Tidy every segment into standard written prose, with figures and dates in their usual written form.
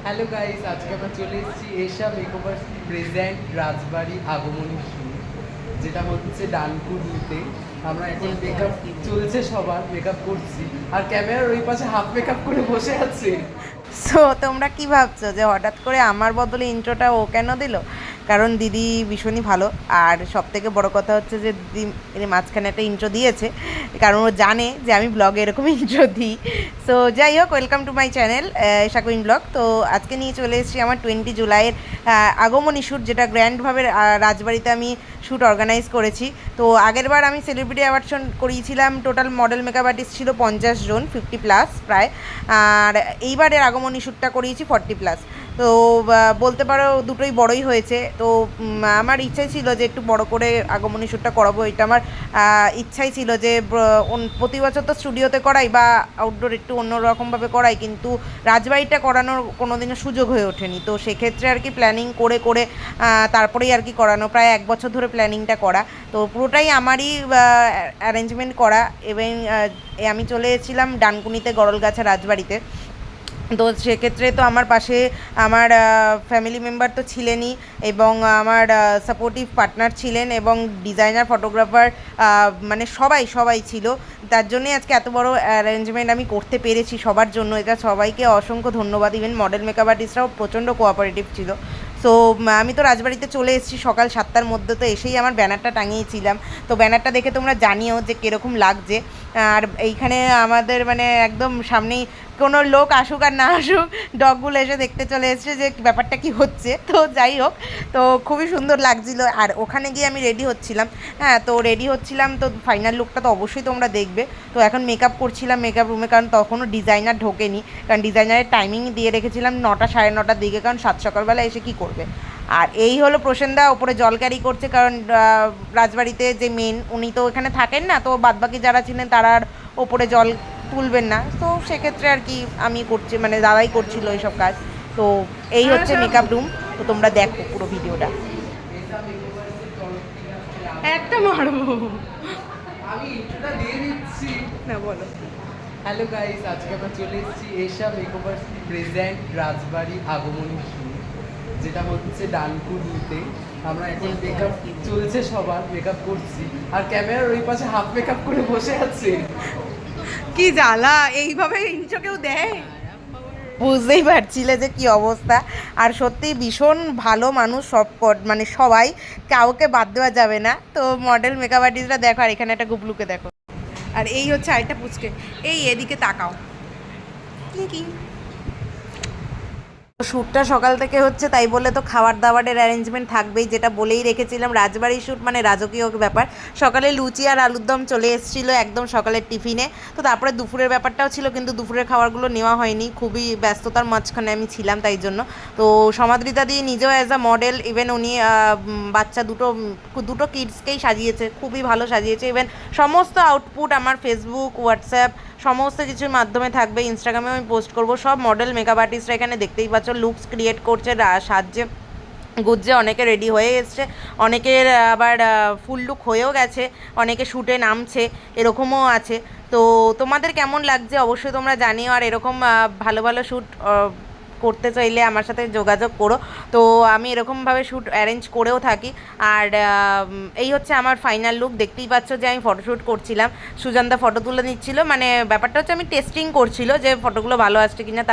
Hello guys, আজকে আমরা চলে এসেছি এশা মেকওভার প্রেজেন্ট রাজবাড়ি আগমনী শুট, যেটা হচ্ছে ডানকুনিতে। আমরা এখন মেকআপ চলছে, সবার মেকআপ করছি, আর ক্যামেরার ওই পাশে হাফ মেকআপ করে বসে আছে। সো তোমরা কি ভাবছো যে হঠাৎ করে আমার বদলে ইন্ট্রোটা ও কেন দিল? কারণ দিদি ভীষণই ভালো, আর সব থেকে বড় কথা হচ্ছে যে দিদি এর মাঝখানে একটা ইন্ট্রো দিয়েছে, কারণ ও জানে যে আমি ব্লগে এরকম ইন্ট্রো দিই। সো যাই হোক, ওয়েলকাম টু মাই চ্যানেল শাকুইন ব্লগ। তো আজকে নিয়ে চলে এসেছি আমার 20 জুলাইয়ের আগমনী শ্যুট, যেটা গ্র্যান্ডভাবে রাজবাড়িতে আমি শ্যুট অর্গানাইজ করেছি। তো আগেরবার আমি সেলিব্রিটি অ্যাওয়ার্ড শো করিয়েছিলাম, টোটাল মডেল মেকআপ আর্টিস্ট ছিল 50 জন, 50+ প্রায়। আর এইবারের আগমনী শ্যুটটা করিয়েছি 40+। তো বলতে পারো দুটোই বড়ই হয়েছে। তো আমার ইচ্ছাই ছিল যে একটু বড় করে আগমনী শ্যুটটা করাবো, এটা আমার ইচ্ছাই ছিল যে প্রতি বছর তো স্টুডিওতে করাই বা আউটডোর একটু অন্যরকমভাবে করাই, কিন্তু রাজবাড়িটা করানোর কোনো দিনও সুযোগ হয়ে ওঠেনি। তো সেক্ষেত্রে আর কি প্ল্যানিং করে করে তারপরেই আর কি করানো, প্রায় 1 বছর ধরে প্ল্যানিংটা করা। তো পুরোটাই আমারই অ্যারেঞ্জমেন্ট করা। এবং আমি চলে এসেছিলাম ডানকুনিতে গড়লগাছা রাজবাড়িতে। তো সেক্ষেত্রে তো আমার পাশে আমার ফ্যামিলি মেম্বার তো ছিলেনই, এবং আমার সাপোর্টিভ পার্টনার ছিলেন, এবং ডিজাইনার, ফটোগ্রাফার, মানে সবাই সবাই ছিল। তার জন্যই আজকে এত বড় অ্যারেঞ্জমেন্ট আমি করতে পেরেছি সবার জন্য। এটা সবাইকে অসংখ্য ধন্যবাদ। ইভেন মডেল মেকআপ আর্টিস্টরাও প্রচণ্ড কোঅপারেটিভ ছিল। সো আমি তো রাজবাড়িতে চলে এসেছি সকাল 7টার মধ্যে, তো এসেই আমার ব্যানারটা টাঙিয়েছিলাম। তো ব্যানারটা দেখে তোমরা জানিও যে কীরকম লাগছে। আর এইখানে আমাদের মানে একদম সামনেই কোনো লোক আসুক আর না আসুক, ডগগুলো এসে দেখতে চলে এসেছে যে ব্যাপারটা কি হচ্ছে। তো যাই হোক, তো খুবই সুন্দর লাগছিল। আর ওখানে গিয়ে আমি রেডি হচ্ছিলাম। হ্যাঁ, তো রেডি হচ্ছিলাম, তো ফাইনাল লুকটা তো অবশ্যই তোমরা দেখবে। তো এখন মেকআপ করছিলাম মেকআপ রুমে, কারণ তখনও ডিজাইনার ঢোকেনি, কারণ ডিজাইনারের টাইমিং দিয়ে রেখেছিলাম 9টা, 9:30টার দিকে, কারণ 7 সকালবেলা এসে কি করবে। আর এই হলো প্রসেনদা, ওপরে জল ক্যারি করছে, কারণ রাজবাড়িতে যে মেন উনি তো এখানে থাকেন না, তো বাদবাকি যারা ছিলেন তারা আর ওপরে জল তুলবেন না। তো সেক্ষেত্রে আর কি আমি করছি, মানে দাদাই করছিল এইসব কাজ। তো এই হচ্ছে মেকআপ রুম। তো তোমরা দেখো পুরো ভিডিওটা। এশা মেকওভার্সের তরফ থেকে আসলে একটা মারবো আমি ইন্ট্রোটা দিয়ে দিচ্ছি। না, বলো। হ্যালো গাইস, আজকে আমরা চলে এসেছি এশা মেকওভার প্রেজেন্ট রাজবাড়ি আগমনী শুট, যেটা হচ্ছে ডানকুনিতে। আমরা এখন মেকআপ চলছে, সবার মেকআপ করছি, আর ক্যামেরার ওই পাশে হাফ মেকআপ করে বসে আছে। কি জ্বালা, এইভাবে ইন্ট্রো কেউ দেয়? বুঝতেই পারছিলে যে কি অবস্থা। আর সত্যি ভীষণ ভালো মানুষ সব, মানে সবাই, কাউকে বাদ দেওয়া যাবে না। তো মডেল মেকআপ আর্টিস্টরা দেখো, আর এখানে একটা গুবলুকে দেখো, আর এই হচ্ছে আরেকটা পুচকে। এই এদিকে তাকাও। কি কি শ্যুটটা সকাল থেকে হচ্ছে, তাই বলে তো খাবার দাবারের অ্যারেঞ্জমেন্ট থাকবেই, যেটা বলেই রেখেছিলাম। রাজবাড়ির শ্যুট মানে রাজকীয় ব্যাপার। সকালে লুচি আর আলুর দম চলে এসেছিলো একদম সকালের টিফিনে। তো তারপরে দুপুরের ব্যাপারটাও ছিল, কিন্তু দুপুরের খাবারগুলো নেওয়া হয়নি, খুবই ব্যস্ততার মাঝখানে আমি ছিলাম তাই জন্য। তো সমাদৃতা দিয়ে নিজেও অ্যাজ আ মডেল, ইভেন উনি বাচ্চা দুটো দুটো কিডসকেই সাজিয়েছে, খুবই ভালো সাজিয়েছে। ইভেন সমস্ত আউটপুট আমার ফেসবুক, হোয়াটসঅ্যাপ সমস্ত কিছুর মাধ্যমে থাকবে, ইনস্টাগ্রামে আমি পোস্ট করব। সব মডেল মেকআপ আর্টিস্টরা এখানে দেখতেই পাচ্ছ লুকস ক্রিয়েট করছে, সাজছে গুজ্জে, অনেকে রেডি হয়ে এসছে, অনেকের আবার ফুল লুক হয়েও গেছে, অনেকে শ্যুটে নামছে, এরকমও আছে। তো তোমাদের কেমন লাগছে অবশ্যই তোমরা জানিও। আর এরকম ভালো ভালো শ্যুট করতে চাইলে আমার সাথে যোগাযোগ করো। তো আমি এরকমভাবে শ্যুট অ্যারেঞ্জ করেও থাকি। আর এই হচ্ছে আমার ফাইনাল লুক। দেখতেই পাচ্ছ যে আমি ফটোশ্যুট করছিলাম, সুজানদা ফটো তুলে নিচ্ছিল। মানে ব্যাপারটা হচ্ছে আমি টেস্টিং করছিল যে ফটোগুলো ভালো আসছে কিনা,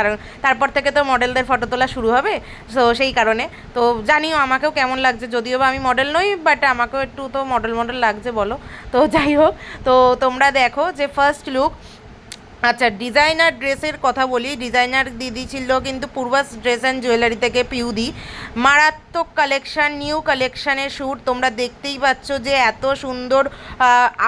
তারপর থেকে তো মডেলদের ফটো তোলা শুরু হবে। সো সেই কারণে তো জানিও আমাকেও কেমন লাগছে, যদিও বা আমি মডেল নই, বাট আমাকেও একটু তো মডেল মডেল লাগছে বলো। তো যাই হোক, তো তোমরা দেখো যে ফার্স্ট লুক। আচ্ছা, ডিজাইনার ড্রেসের কথা বলি। ডিজাইনার দিদি ছিল কিন্তু পূর্বাস ড্রেস অ্যান্ড জুয়েলারি থেকে পিউদি। মারাত্মক কালেকশান, নিউ কালেকশানের শ্যুট। তোমরা দেখতেই পাচ্ছ যে এত সুন্দর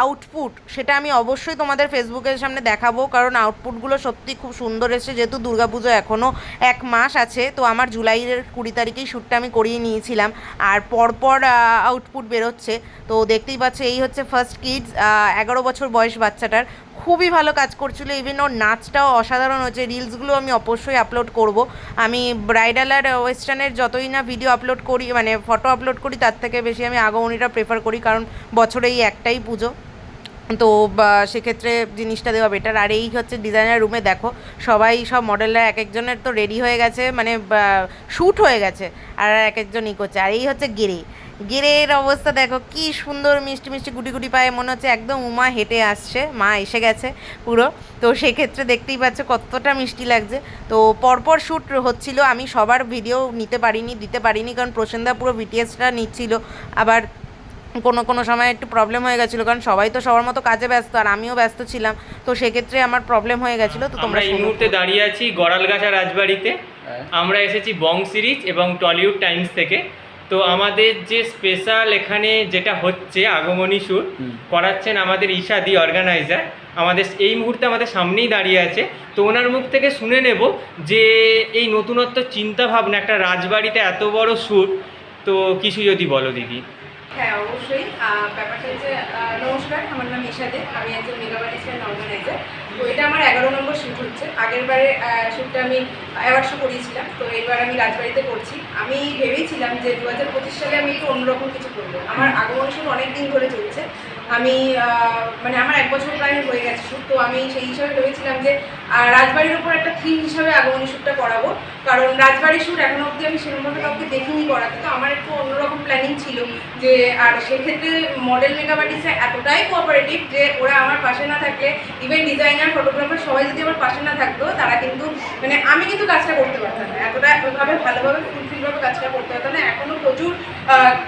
আউটপুট, সেটা আমি অবশ্যই তোমাদের ফেসবুকের সামনে দেখাবো, কারণ আউটপুটগুলো সত্যি খুব সুন্দর এসেছে। যেহেতু দুর্গাপুজো এখনও 1 মাস আছে, তো আমার জুলাইয়ের 20 তারিখেই শ্যুটটা আমি করিয়ে নিয়েছিলাম, আর পরপর আউটপুট বেরোচ্ছে। তো দেখতেই পাচ্ছ এই হচ্ছে ফার্স্ট কিডস, 11 বছর বয়স বাচ্চাটার, খুবই ভালো কাজ করছিলো। ইভেন ওর নাচটাও অসাধারণ হচ্ছে। রিলসগুলো আমি অবশ্যই আপলোড করব। আমি ব্রাইডাল আর ওয়েস্টার্নের যতই না ভিডিও আপলোড করি, মানে ফটো আপলোড করি, তার থেকে বেশি আমি আগমনীটা প্রেফার করি, কারণ বছরে এই একটাই পুজো। তো সেক্ষেত্রে জিনিসটা দেওয়া বেটার। আর এই হচ্ছে ডিজাইনার রুমে দেখো সবাই, সব মডেলরা এক একজনের তো রেডি হয়ে গেছে, মানে শ্যুট হয়ে গেছে, আর এক একজন ই করছে। আর এই হচ্ছে গেরের অবস্থা দেখো, কি সুন্দর মিষ্টি মিষ্টি গুটি গুটি পায়ে, মনে হচ্ছে একদম উমা হেঁটে আসছে, মা এসে গেছে পুরো। তো সেক্ষেত্রে দেখতেই পাচ্ছ কতটা মিষ্টি লাগছে। তো পরপর শ্যুট হচ্ছিল, আমি সবার ভিডিও দিতে পারিনি, কারণ প্রসেনদা পুরো বিটিএসটা নিচ্ছিল। আবার কোনো সময় একটু প্রবলেম হয়ে গেছিলো, কারণ সবাই তো সবার মতো কাজে ব্যস্ত, আর আমিও ব্যস্ত ছিলাম। তো সেক্ষেত্রে আমার প্রবলেম হয়ে গেছিলো। তো আমরা এই মুহূর্তে দাঁড়িয়ে আছি গড়ালগাছা রাজবাড়িতে। আমরা এসেছি বং সিরিজ এবং টলিউড টাইমস থেকে। তো আমাদের যে স্পেশাল এখানে যেটা হচ্ছে আগমনী শ্যুট করাচ্ছেন আমাদের ঈশাদি অর্গানাইজার, আমাদের এই মুহূর্তে আমাদের সামনেই দাঁড়িয়ে আছে। তো ওনার মুখ থেকে শুনে নেব যে এই নতুনত্ব চিন্তা ভাবনা, একটা রাজবাড়িতে এত বড় শ্যুট, তো কিছু যদি বলো দিদি। হ্যাঁ, অবশ্যই। ব্যাপারটা হচ্ছে, নমস্কার, আমার নাম ঈশাদে, আমি একজন মেকআপ আর্টিস্ট অ্যান্ড অর্গানাইজার। তো এটা আমার 11 নম্বর শ্যুট হচ্ছে। আগের বারে শ্যুটটা আমি অ্যাওয়ার্ড শো করিয়েছিলাম, তো এবার আমি রাজবাড়িতে করছি। আমি ভেবেছিলাম যে 2025 সালে আমি একটু অন্যরকম কিছু করবো। আমার আগমন শ্যুট অনেক দিন ধরে চলছে, আমি মানে আমার 1 বছর প্রায় হয়ে গেছে শ্যুট। তো আমি সেই হিসাবে ভেবেছিলাম যে রাজবাড়ির উপর একটা থিম হিসাবে আগমনী শ্যুটটা করাবো, কারণ রাজবাড়ির শ্যুট এখনো অবধি আমি সেরকমভাবে কাউকে দেখিনি করাতে। তো আমার একটু অন্যরকম প্ল্যানিং ছিল যে, আর সেক্ষেত্রে মডেল মেকআপ আর্টিস্টরা এতটাই কোঅপারেটিভ যে ওরা আমার পাশে না থাকলে, ইভেন ডিজাইনার, ফটোগ্রাফার সবাই যদি আমার পাশে না থাকতো, তারা কিন্তু মানে আমি কিন্তু কাজটা করতে পারতাম না, এতটা ভালোভাবে ফুলফিলভাবে কাজটা করতে পারতাম না। এখনও প্রচুর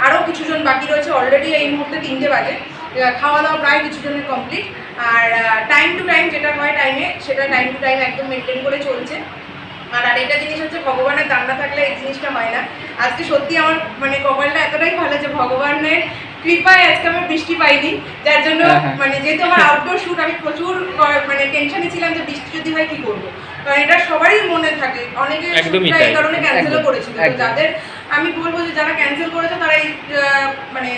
আরও কিছুজন বাকি রয়েছে। অলরেডি এই মুহূর্তে 3টে বাজে, খাওয়া দাওয়া প্রায় কিছুজনের কমপ্লিট। আর টাইম টু টাইম যেটা হয় টাইমে, সেটা টাইম টু টাইম একদম মেনটেন করে চলছে। আর আরেকটা জিনিস হচ্ছে, ভগবানের দান না থাকলে এই জিনিসটা হয় না। আজকে সত্যি আমার মানে কপালটা এতটাই ভালো যে ভগবানের কৃপায় আজকে আমি বৃষ্টি পাইনি, যার জন্য মানে যেহেতু আমার আউটডোর শ্যুট, আমি প্রচুর মানে টেনশনে ছিলাম যে বৃষ্টি যদি হয় কী করবো, কারণ এটা সবারই মনে থাকে। অনেকে এই কারণে ক্যান্সেলও করেছিল। যাদের আমি বলবো যে যারা ক্যান্সেল করেছে তারা এই মানে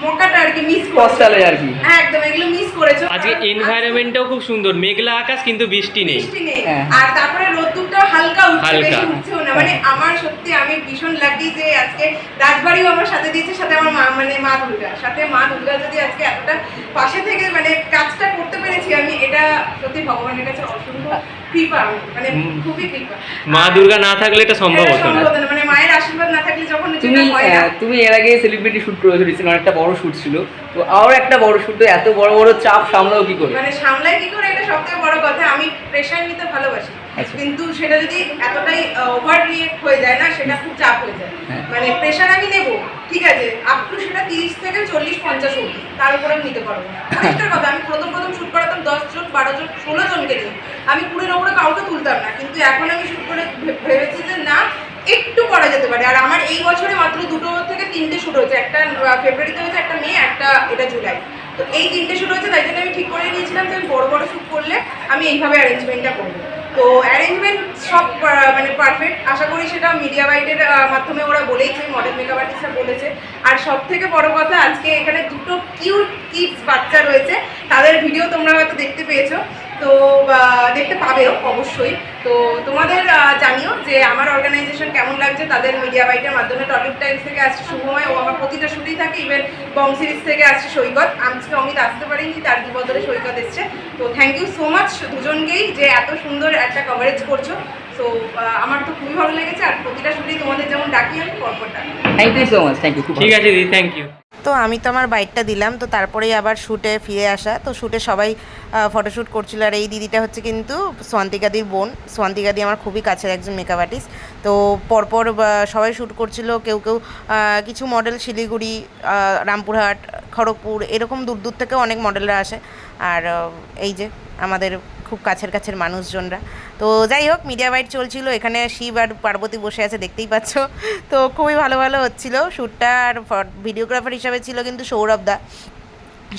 মকাটা আর কি মিস করছে আর কি। হ্যাঁ, একদম এগুলো মিস করেছো। আজকে এনভায়রনমেন্টটাও খুব সুন্দর, মেঘলা আকাশ কিন্তু বৃষ্টি নেই। আর তারপরে রোদ্দুরটাও হালকা উঠছে, বেশি উঠছেও না। মানে আমার সত্যি আমি ভীষণ লাকি যে আজকে রাজবাড়িও আমার সাথে দিয়েছে, সাথে আমার মা দুর্গা, সাথে মা দুর্গা যদি আজকে এতটা পাশে থেকে মানে কাজটা করতে পেরেছি আমি, এটা সত্যি ভগবানের কাছে অসংখ্য কৃপা, মানে খুবই কৃপা। মা দুর্গা না থাকলে এটা সম্ভব হতো না, মানে মায়ের আশীর্বাদ না থাকলে যখন তুমি এর আগে সেলিব্রিটি শুট করেছো, রিসেন্ট অনেকটা বড় শুট ছিল, তো আর একটা বড় শুট, এত বড় বড় চাপ সামলাও কি করে? মানে সামলাই কি করে, এটা সবথেকে বড় কথা। আমি প্রেশার নিতে ভালোবাসি, কিন্তু সেটা যদি এতটাই ওভার রিয়েক্ট হয়ে যায় না, সেটা খুব চাপ হয়ে যায়। মানে প্রেশার আমি নেব ঠিক আছে, আপ টু সেটা 30 থেকে 40-50 অবধি, তার উপরে আমি নিতে পারবো না। একটা কথা, আমি প্রথম শুট করাতাম 10 জন 12 জন 16 জনকে নিয়ে, আমি 20-এর উপরে কাউকে তুলতাম না। কিন্তু এখন আমি শুট করে ভেবেছি যে না, একটু করা যেতে পারে। আর আমার এই বছরে মাত্র 2 থেকে 3টে শুট হয়েছে, একটা ফেব্রুয়ারিতে হয়েছে, একটা মে, একটা এটা জুলাই। তো এই 3টে শুট হয়েছে, তাই জন্য আমি ঠিক করে নিয়েছিলাম যে বড় বড় শুট করলে আমি এইভাবে অ্যারেঞ্জমেন্টটা করবো। তো অ্যারেঞ্জমেন্ট সব মানে পারফেক্ট, আশা করি সেটা মিডিয়া বাইটের মাধ্যমে ওরা বলেইছে, মডেল মেকআপ আর্টিস্টরা বলেছে। আর সব থেকে বড় কথা, আজকে এখানে 2টো কিউট কিডস বাচ্চা রয়েছে, তাদের ভিডিও তোমরা হয়তো দেখতে পেয়েছো, তো দেখতে পাবেও অবশ্যই। তো তোমাদের জানিও যে আমার অর্গানাইজেশন কেমন লাগছে। তাদের মিডিয়া বাইটের মাধ্যমে টলিউড টাইমস থেকে আসছে শুভময়, ও আমার প্রতিটা শুটেই থাকে। ইভেন বং সিরিজ থেকে আসছে সৈকত, আজকে অমিত আসতে পারিনি, তার বদলে সৈকত এসছে। তো থ্যাংক ইউ সো মাচ দুজনকেই যে এত সুন্দর একটা কভারেজ করছো। সো আমার তো খুবই ভালো লেগেছে। আর প্রতিটা শুটেই তোমাদের যেমন ডাকি, আমি পরপর ডাকি। Thank you so much, thank you. ঠিক আছে দিদি, থ্যাংক ইউ। তো আমি তো আমার বাইকটা দিলাম, তো তারপরেই আবার শ্যুটে ফিরে আসা। তো শ্যুটে সবাই ফটোশ্যুট করছিল। আর এই দিদিটা হচ্ছে কিন্তু সোয়ান্তিকাদির বোন। সোয়ান্তিকাদি আমার খুবই কাছের একজন মেকআপ আর্টিস্ট। তো পরপর সবাই শ্যুট করছিল, কেউ কিছু মডেল শিলিগুড়ি, রামপুরহাট, খড়গপুর, এরকম দূর দূর থেকেও অনেক মডেলরা আসে। আর এই যে আমাদের খুব কাছের মানুষজনরা। তো যাই হোক, মিডিয়া বাইট চলছিল, এখানে শিব আর পার্বতী বসে আছে, দেখতেই পাচ্ছ। তো খুবই ভালো হচ্ছিল শ্যুটটা। আর ভিডিওগ্রাফার হিসাবে ছিল কিন্তু সৌরভ দা।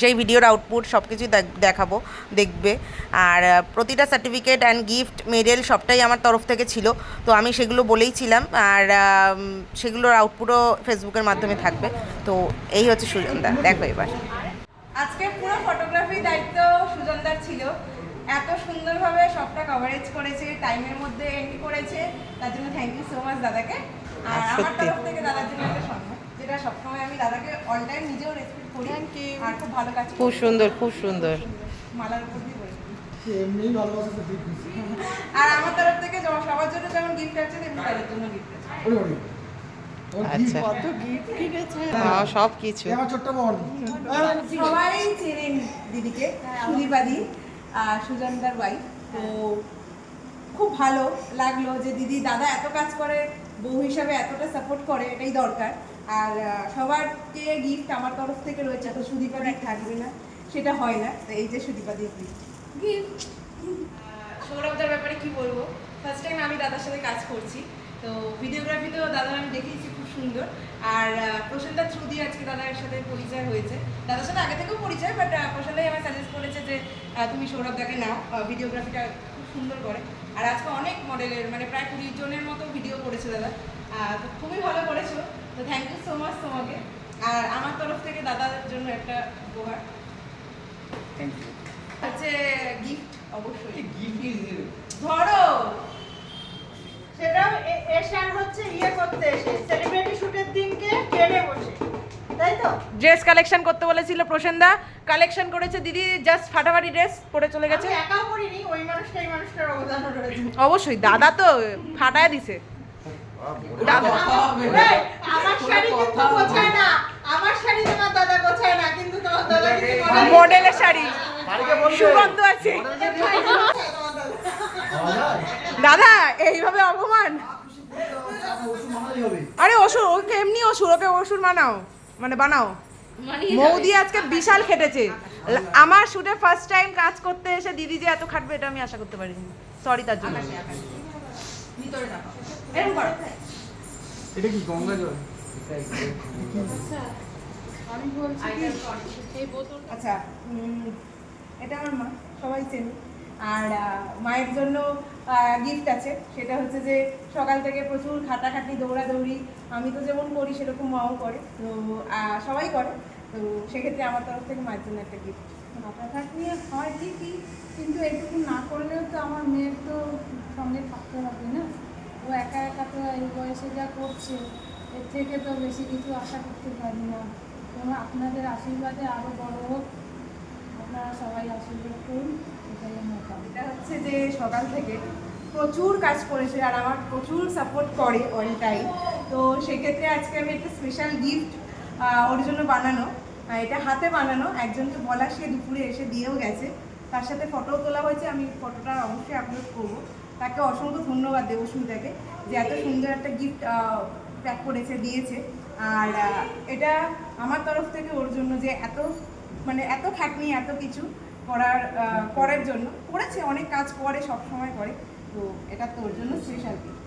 সেই ভিডিওর আউটপুট সব কিছুই দেখবে। আর প্রতিটা সার্টিফিকেট অ্যান্ড গিফট, মেডেল সবটাই আমার তরফ থেকে ছিল। তো আমি সেগুলো বলেইছিলাম, আর সেগুলোর আউটপুটও ফেসবুকের মাধ্যমে থাকবে। তো এই হচ্ছে সুজনদা, দেখো এবার। আজকে পুরো ফটোগ্রাফি দায়িত্ব সুজনদার ছিল। এত সুন্দরভাবে সবটা কভারেজ করেছে, টাইমের মধ্যে এন্ড করেছে, তার জন্য থ্যাংক ইউ সো মাচ দাদাকে। আর আমার তরফ থেকে দাদার জন্য একটা সম্মান। যেটা সবসময় আমি দাদাকে অল টাইম নিজেও রেসপেক্ট করি। Thank you. আর খুব ভালো কাজ খুব সুন্দর, খুব সুন্দর। মালার উপর দিয়ে বলে। এমনি ভালোবাসা তো ঠিক খুশি। আর আমার তরফ থেকে সবার জন্য যেমন গিফট আছে তেমনি তাদের জন্য গিফট আছে। ওরে ওরে। ওর আচ্ছা। gift। কত gift কিনেছে? হ্যাঁ, সব কিছু। এ আমার ছোট্ট বোন। সবাই চেনেন দিদিকে, সুদীপাদি, সুজনদার ওয়াইফ। তো খুব ভালো লাগলো যে দিদি দাদা এত কাজ করে, বউ হিসাবে এতটা সাপোর্ট করে, এটাই দরকার। আর সবারকে গিফট আমার তরফ থেকে রয়েছে, তো সুদীপাদি থাকবে না সেটা হয় না। তো এই যে সুদীপাদির গিফট। সৌরভদার ব্যাপারে কি বলবো, ফার্স্ট টাইম আমি দাদার সাথে কাজ করছি, তো ভিডিওগ্রাফিতেও দাদার আমি দেখিয়েছি খুব সুন্দর। আর প্রশান্তদার থ্রু দিয়ে আজকে দাদার সাথে পরিচয় হয়েছে। দাদার সাথে আগে থেকেও পরিচয়, বাট প্রশান্তদাই আমায় সাজেস্ট করেছে যে তুমি সৌরভদাকে নাও, ভিডিওগ্রাফিটা খুব সুন্দর করে। আর আজকে অনেক মডেলের মানে প্রায় 20 জনের মতো ভিডিও করেছে দাদা, তো খুবই ভালো করেছো। তো থ্যাংক ইউ সো মাচ তোমাকে। আর আমার তরফ থেকে দাদার জন্য একটা উপহার থ্যাংক ইউ। হচ্ছে গিফট, অবশ্যই গিফট ইজ ধরো। সেটাও এশিয়ান হচ্ছে ইয়ে করতে এসে সেলিব্রিটি শুটের দিনকে ট্রেনে বসে, তাই তো? ড্রেস কালেকশন করতে বলেছিল প্রসেনদা, কালেকশন করেছে দিদি, জাস্ট ফাটাফাটি ড্রেস পরে চলে গেছে। আমি একাও করিনি, ওই মানুষটা এই মানুষটার অবদানও রয়েছে। অবশ্যই দাদা তো ফাটায় দিছে। দাদা এই, আমার শাড়ি কিন্তু গোছায় না, আমার শাড়ি তোমার দাদা গোছায় না, কিন্তু তোমার দাদা কিন্তু মডেলের শাড়ি, সুগন্ধ আছে। দাদা এইভাবে অপমান, আরে অসুর, ওকে এমনি অসুর, ওকে অসুর মানাও, মানে বানাও। মৌদি আজকে বিশাল খেটেছে। আমার শুটে ফার্স্ট টাইম কাজ করতে এসে দিদি যে এত খাটবে এটা আমি আশা করতে পারিনি, সরি তার জন্য। এরকম করো। এটা কি গঙ্গা জল? আমি বলছি এই বোতল আচ্ছা, এটা আমার মা, সবাই চেনে। আর মায়ের জন্য গিফট আছে, সেটা হচ্ছে যে সকাল থেকে প্রচুর খাটাখাটি দৌড়াদৌড়ি, আমি তো যেমন করি সেরকম মাও করে, তো সবাই করে। তো সেক্ষেত্রে আমার তরফ থেকে মায়ের জন্য একটা গিফট। মাথাঘাট নিয়ে হয় ঠিকই, কিন্তু এটুকু না করলেও তো আমার মেয়ের তো সঙ্গে থাকতে হবে না। ও একা একা তো এই বয়সে যা করছে, এর থেকে তো বেশি কিছু আশা করতে পারি না। এবং আপনাদের আশীর্বাদে আরও বড় হোক, আপনারা সবাই আশীর্বাদ করুন, এটাই আমার কামনা। এটা হচ্ছে যে সকাল থেকে প্রচুর কাজ করেছে আর আমার প্রচুর সাপোর্ট করে অল টাইম। তো সেক্ষেত্রে আজকে আমি একটা স্পেশাল গিফট ওর জন্য বানানো, এটা হাতে বানানো, একজনকে বলা, সে দুপুরে এসে দিয়েও গেছে, তার সাথে ফটোও তোলা হয়েছে, আমি ফটোটা অবশ্যই আপলোড করবো। তাকে অসংখ্য ধন্যবাদ দেবো সুমিতাকে যে এত সুন্দর একটা গিফট প্যাক করেছে, দিয়েছে। আর এটা আমার তরফ থেকে ওর জন্য যে এত খাটনি, এত কিছু করার জন্য করেছে, অনেক কাজ করে, সব সময় করে, তো এটা তোর জন্য স্পেশাল গিফট।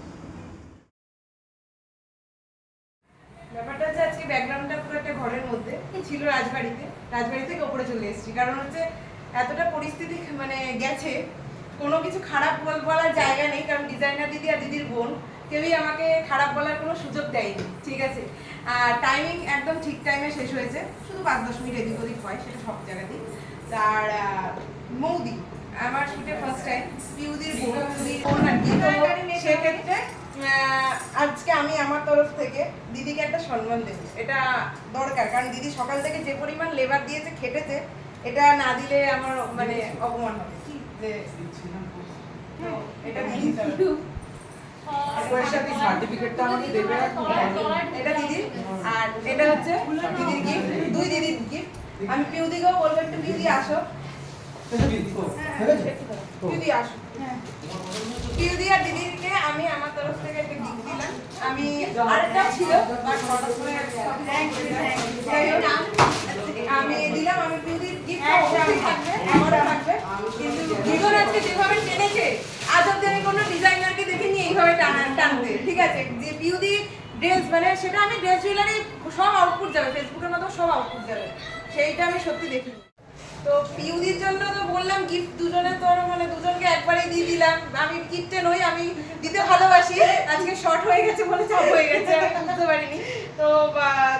ব্যাপারটা হচ্ছে আজকে ব্যাকগ্রাউন্ডটা পুরো একটা ঘরের মধ্যে ছিল, রাজবাড়ি থেকে ওপরে চলে এসেছি, কারণ হচ্ছে এতটা পরিস্থিতি মানে গেছে, কোনো কিছু খারাপ বলার জায়গা নেই, কারণ ডিজাইনার দিদি আর দিদির বোন কেউই আমাকে খারাপ বলার কোনো সুযোগ দেয়নি, ঠিক আছে। আর টাইমিং একদম ঠিক টাইমে শেষ হয়েছে, শুধু 5-10 মিনিট এদিক ওদিক হয়, সেটা সব জায়গাতেই। তার মৌদি আমার শুটে ফার্স্ট টাইম, পিউদির বোন আর কি, তো সেক্ষেত্রে আজকে আমি আমার তরফ থেকে দিদিকে একটা সম্মান দেবো, এটা দরকার, কারণ দিদি সকাল থেকে যে পরিমাণ লেবার দিয়েছে, খেটেছে, এটা না দিলে আমার মানে অপমান হবে, কি যে তো এটা দিতে হবে। পয়সাটি সার্টিফিকেটটা আমাকে দেবে আর এটা দিদি, আর এটা হচ্ছে দিদির গিফট, দুই দিদির গিফট। আমি পিউদিকেও বলবো একটু পিউদি আসো, পিউদি আসো। পিউদি আর দিদিকে আমি আমার তরফ থেকে একটা গিফট দিলাম। আমি আরেকটা ছিল বাট হঠাৎ করে আমি দিলাম। আমি পিউদির গিফট অবশ্যই থাকবে, আমারও থাকবে, কিন্তু জীবন আজকে যেভাবে টেনেছে, আজ অব্দি আমি কোনো ডিজাইনারকে দেখিনি এইভাবে টানতে, ঠিক আছে। যে পিউদি ড্রেস মানে সেটা আমি ড্রেস জুয়েলারি সব আউটপুট যাবে, ফেসবুকের মতো সব আউটপুট যাবে, সেইটা আমি সত্যি দেখিনি। তো পিউদির জন্য তো বললাম গিফট দুজনে, তো মানে দুজনকে একবারেই দিয়ে দিলাম। আমি গিফটে নই, আমি দিতে ভালোবাসি, আজকে শর্ট হয়ে গেছে বলে চাপ হয়ে গেছে, আমি বুঝতে পারিনি। তো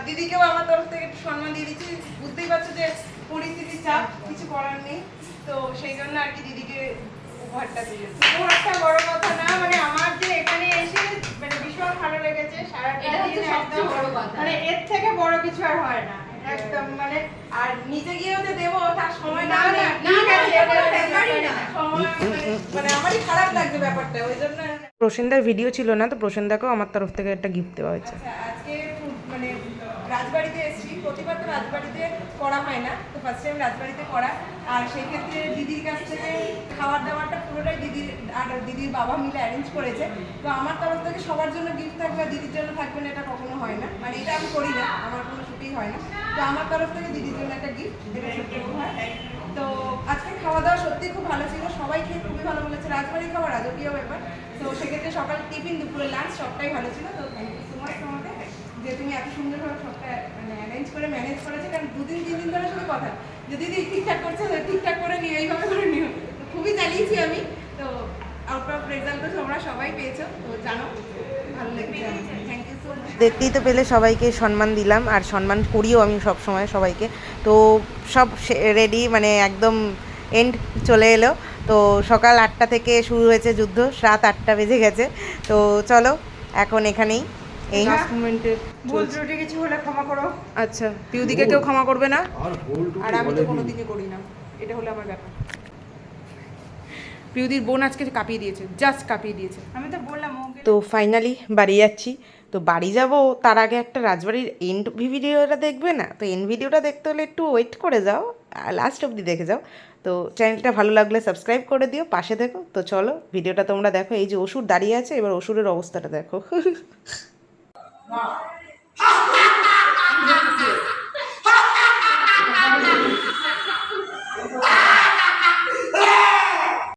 দিদিকেও আমার তরফ থেকে একটু সম্মান দিয়ে দিচ্ছি, বুঝতেই পারছো যে পরিস্থিতির চাপ, কিছু করার নেই, তো সেই জন্য আর কি দিদিকে উপহারটা দিয়েছি। উপহারটা বড় কথা না, মানে আমার যে এখানে এসে মানে ভীষণ ভালো লেগেছে সারাটা এটা হচ্ছে দিন সবচেয়ে একদম বড় কথা। মানে এর থেকে বড় কিছু আর হয় না একদম মানে আর নিচে গিয়েও যে দেবো তার সময় না নেই ঠিক আছে এটা ব্যাপারই না সময় মানে আমারই খারাপ লাগছে ব্যাপারটা ওই জন্য প্রসেনদার ভিডিও ছিল না তো প্রসেনদাকেও আমার তরফ থেকে একটা গিফট দেওয়া হয়েছে আজকে মানে রাজবাড়িতে এসেছি প্রতিবার তো রাজবাড়িতে করা হয় না তো ফার্স্ট টাইম রাজবাড়িতে করা আর সেই ক্ষেত্রে দিদির কাছ থেকে খাবার দাবারটা পুরোটাই দিদির আর দিদির বাবা মিলে অ্যারেঞ্জ করেছে তো আমার তরফ থেকে সবার জন্য গিফট থাকবে আর দিদির জন্য থাকবে না এটা কখনো হয় না মানে এটা আমি করি না আমার কোনো শুটেই হয় না তো আমার তরফ থেকে দিদির জন্য একটা গিফট এটা সত্যি উপহার তো আজকে খাওয়া দাওয়া সত্যি খুব ভালো ছিল সবাই খেয়ে খুবই ভালো বলেছে রাজবাড়ি খাওয়া রাজকীয় ব্যাপার তো সেক্ষেত্রে সকাল টিফিন দুপুরে লাঞ্চ সবটাই ভালো ছিল তো থ্যাংক ইউ সো মাচ তোমাকে যে তুমি এত সুন্দরভাবে সবটা মানে অ্যারেঞ্জ করে ম্যানেজ করেছো কারণ 2-3 দিন ধরে শুধু কথা যে দিদি ঠিকঠাক করছে তো ঠিকঠাক করে নিও এইভাবে করে নিও তো খুবই চালিয়েছি আমি তো আউট অফ রেজাল্ট তো তোমরা সবাই পেয়েছো তো জানো ভালো লেগেছে থ্যাংক ইউ সো মাচ দেখতেই তো পেলে সবাইকে সম্মান দিলাম আর সম্মান করিও আমি সব সময় সবাইকে তো সব রেডি মানে একদম এন্ড চলে এলো তো সকাল 8টা থেকে শুরু হয়েছে যুদ্ধ রাত 8টা বেজে গেছে তো চলো এখন এখানেই এই লাস্ট মোমেন্টে ভুল ত্রুটি কিছু হলে ক্ষমা করো আচ্ছা পিউদিকে কেউ ক্ষমা করবে না আর গোল টু আর আমি তো কোনোদিনই করি না এটা হলো আমার ব্যাপার পিউদির বোন আজকে কাঁপিয়ে দিয়েছে জাস্ট কাঁপিয়ে দিয়েছে আমি তো বললাম তো ফাইনালি বাড়ি যাচ্ছি তো বাড়ি যাব তার আগে একটা রাজবাড়ির এন্ড ভিডিওটা দেখবে না তো এন্ড ভিডিওটা দেখতে হলে একটু ওয়েট করে যাও লাস্ট অবধি দেখে যাও তো চ্যানেলটা ভালো লাগলে সাবস্ক্রাইব করে দিও পাশে দেখো তো চলো ভিডিওটা তোমরা দেখো এই যে অসুর দাঁড়িয়ে আছে এবার অসুরের অবস্থাটা দেখো